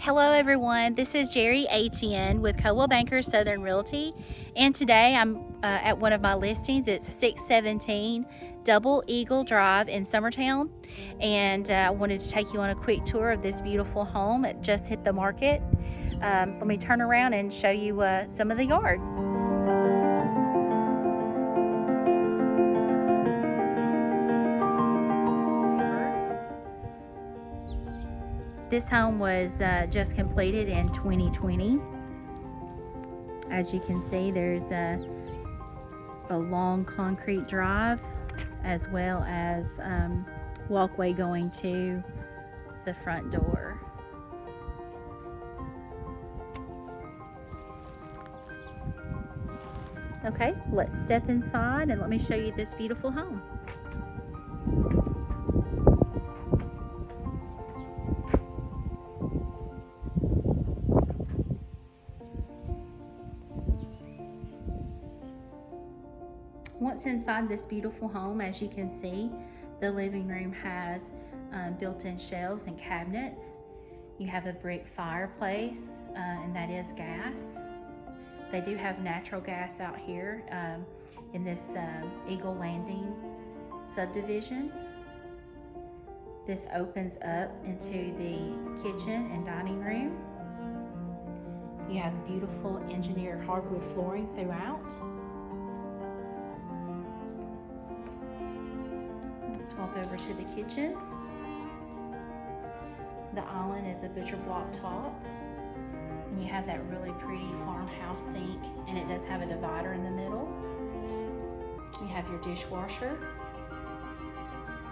Hello everyone, this is Jerri Etienne with Coldwell Bankers Southern Realty, and today I'm at one of my listings. It's 617 Double Eagle Drive in Summertown, and I wanted to take you on a quick tour of this beautiful home. It just hit the market. Let me turn around and show you some of the yard. This home was just completed in 2020. As you can see, there's a long concrete drive as well as walkway going to the front door. Okay, let's step inside and let me show you this beautiful home. Once inside this beautiful home, as you can see, the living room has built-in shelves and cabinets. You have a brick fireplace, and that is gas. They do have natural gas out here in this Eagle Landing subdivision. This opens up into the kitchen and dining room. You have beautiful engineered hardwood flooring throughout. Let's walk over to the kitchen. The island is a butcher block top, and you have that really pretty farmhouse sink, and it does have a divider in the middle. You have your dishwasher.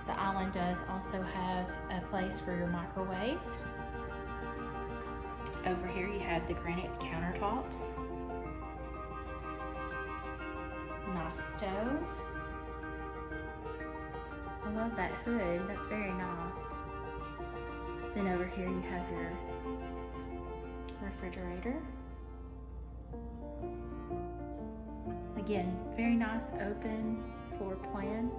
The island does also have a place for your microwave. Over here you have the granite countertops. Nice stove. I love that hood, that's very nice. Then over here you have your refrigerator. Again, very nice open floor plan.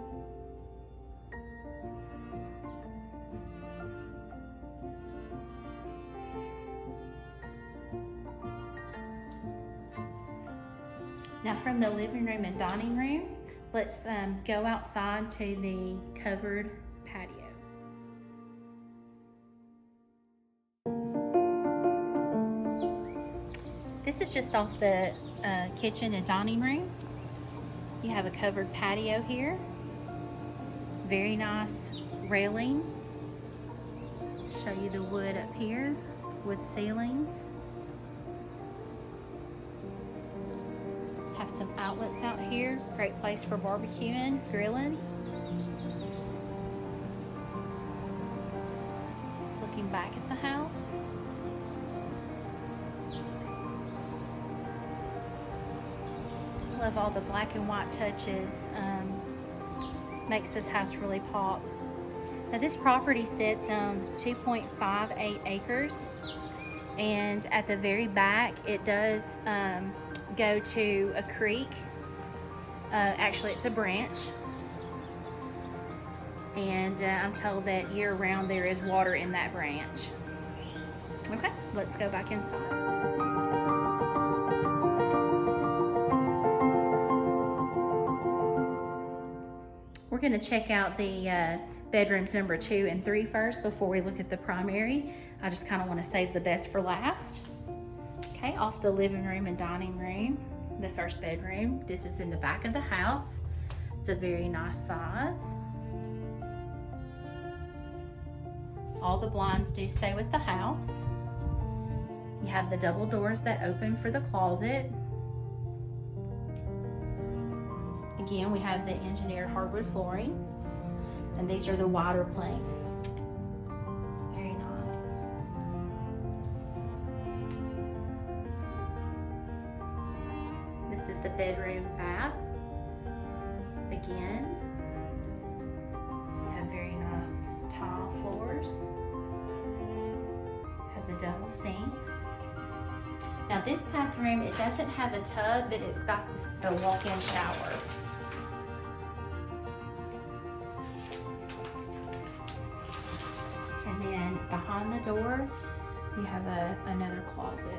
Now from the living room and dining room, let's go outside to the covered patio. This is just off the kitchen and dining room. You have a covered patio here. Very nice railing. Show you the wood up here, wood ceilings. Have some outlets out here. Great place for barbecuing, grilling. Just looking back at the house. Love all the black and white touches. Makes this house really pop. Now this property sits on 2.58 acres, and at the very back it does go to a creek. Actually it's a branch, and I'm told that year round there is water in that branch. Okay, let's go back inside. We're going to check out the bedrooms number 2 and 3 first before we look at the primary. I just kind of want to save the best for last. Okay, off the living room and dining room, the first bedroom. This is in the back of the house. It's a very nice size. All the blinds do stay with the house. You have the double doors that open for the closet. Again, we have the engineered hardwood flooring, and these are the wider planks. Very nice. This is the bedroom bath. Again, you have very nice tile floors. Have the double sinks. Now this bathroom, it doesn't have a tub, but it's got the walk-in shower. And then behind the door, You have another closet.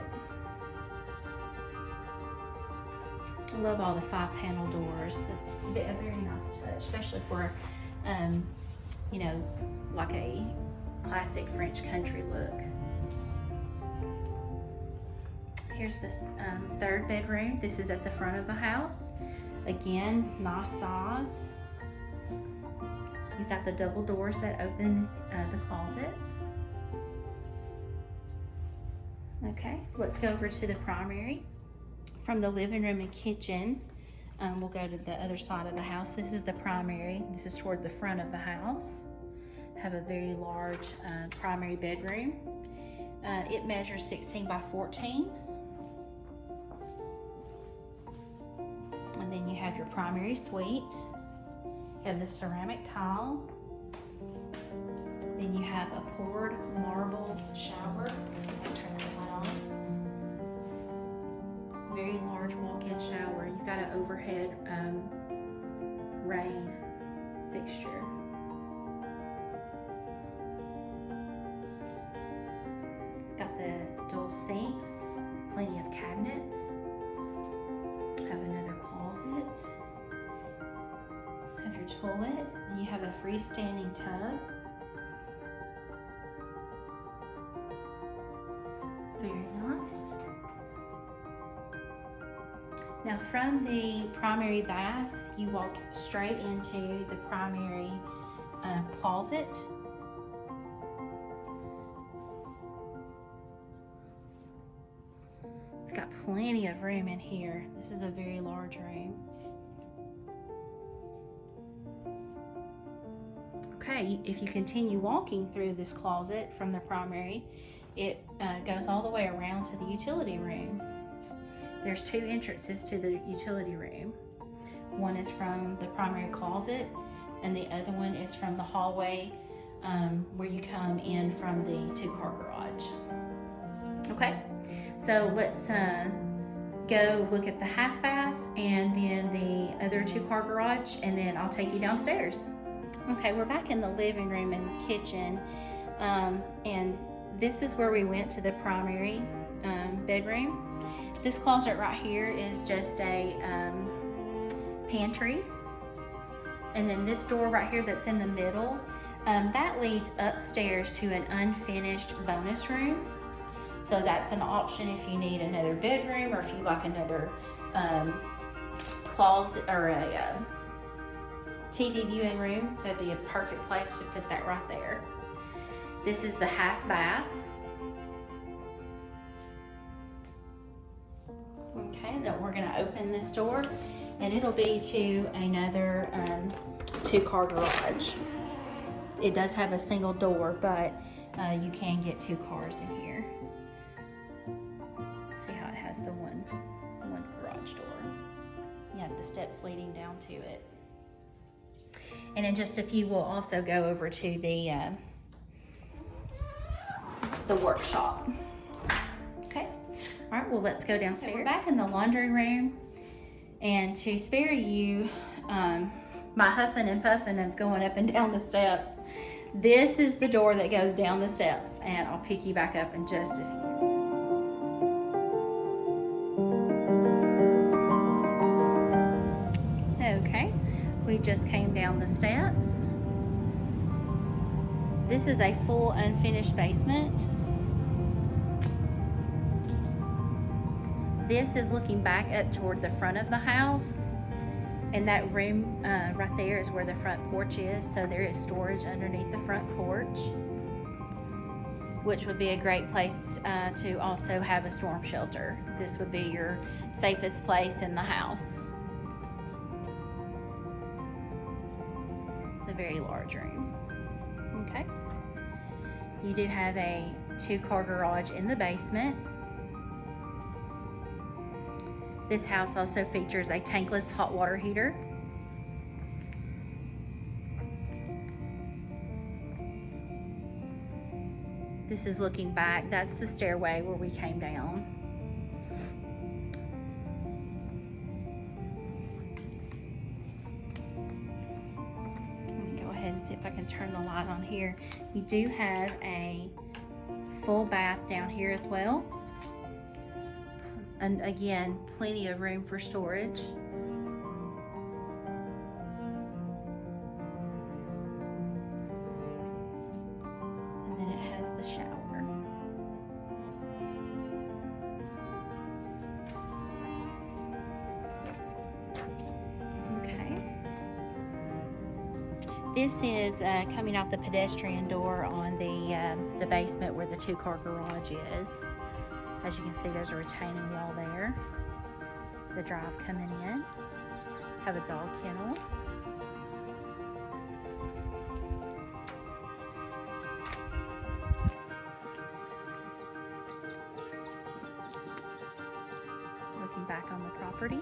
I love all the 5-panel doors. That's a very nice touch, especially for, you know, like a classic French country look. Here's this third bedroom. This is at the front of the house. Again, nice size. You've got the double doors that open the closet. Okay, let's go over to the primary. From the living room and kitchen, we'll go to the other side of the house. This is the primary. This is toward the front of the house. Have a very large primary bedroom. It measures 16 by 14. And then you have your primary suite. You have the ceramic tile. Then you have a poured marble shower. So let's turn that light on. Very large walk-in shower. You've got an overhead rain fixture. Got the dual sinks, plenty of cabinets. Have another closet. Have your toilet. And you have a freestanding tub. Very nice. Now from the primary bath, you walk straight into the primary closet. It's got plenty of room in here. This is a very large room. Okay, if you continue walking through this closet from the primary, it goes all the way around to the utility room. There's 2 entrances to the utility room. One is from the primary closet, and the other one is from the hallway where you come in from the 2-car garage. Okay, so let's go look at the half bath and then the other 2-car garage, and then I'll take you downstairs. Okay, we're back in the living room and kitchen, and this is where we went to the primary bedroom. This closet right here is just a pantry. And then this door right here that's in the middle, that leads upstairs to an unfinished bonus room. So that's an option if you need another bedroom, or if you like another closet or a TV viewing room. That'd be a perfect place to put that right there. This is the half bath. Okay, then we're gonna open this door, and it'll be to another 2-car garage. It does have a single door, but you can get 2 cars in here. See how it has the one garage door. You have the steps leading down to it. And in just a few, we'll also go over to the workshop. Okay. All right, well, let's go downstairs. We're back in the laundry room, and to spare you my huffing and puffing of going up and down the steps, this is the door that goes down the steps, and I'll pick you back up in just a few. Okay, we just came down the steps. This is a full unfinished basement. This is looking back up toward the front of the house, and that room right there is where the front porch is. So there is storage underneath the front porch, which would be a great place to also have a storm shelter. This would be your safest place in the house. It's a very large room. Okay. You do have a 2-car garage in the basement. This house also features a tankless hot water heater. This is looking back. That's the stairway where we came down. Let me go ahead and see if I can turn the light on here. You do have a full bath down here as well. And again, plenty of room for storage. And then it has the shower. This is coming out the pedestrian door on the basement where the two-car garage is. As you can see, there's a retaining wall there. The drive coming in. Have a dog kennel. Looking back on the property.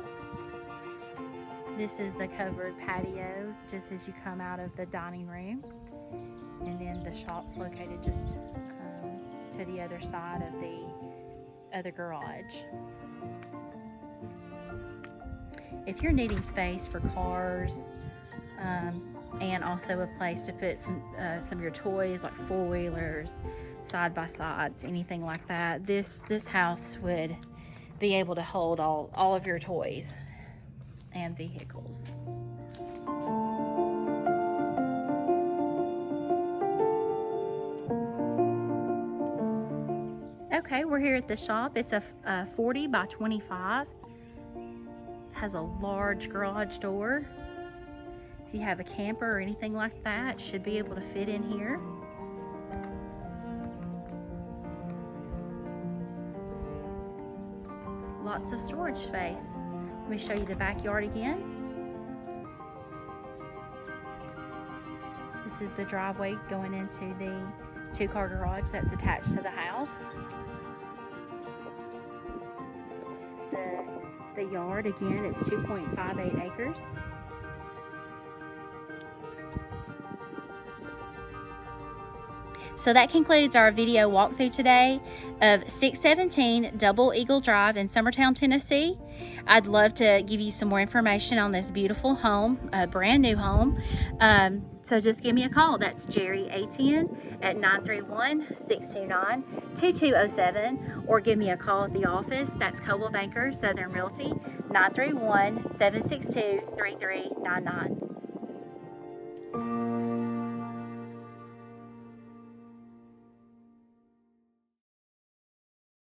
This is the covered patio just as you come out of the dining room. And then the shop's located just to the other side of the other garage. If you're needing space for cars and also a place to put some of your toys like four-wheelers, side-by-sides, anything like that, this house would be able to hold all of your toys and vehicles. Okay, we're here at the shop. It's a 40 by 25. Has a large garage door. If you have a camper or anything like that, it should be able to fit in here. Lots of storage space. Let me show you the backyard again. This is the driveway going into the two-car garage that's attached to the house. This is the yard again. It's 2.58 acres. So that concludes our video walkthrough today of 617 Double Eagle Drive in Summertown, Tennessee. I'd love to give you some more information on this beautiful home, a brand new home. So just give me a call. That's Jerri Etienne at 931-629-2207, or give me a call at the office. That's Coldwell Banker Southern Realty, 931-762-3399.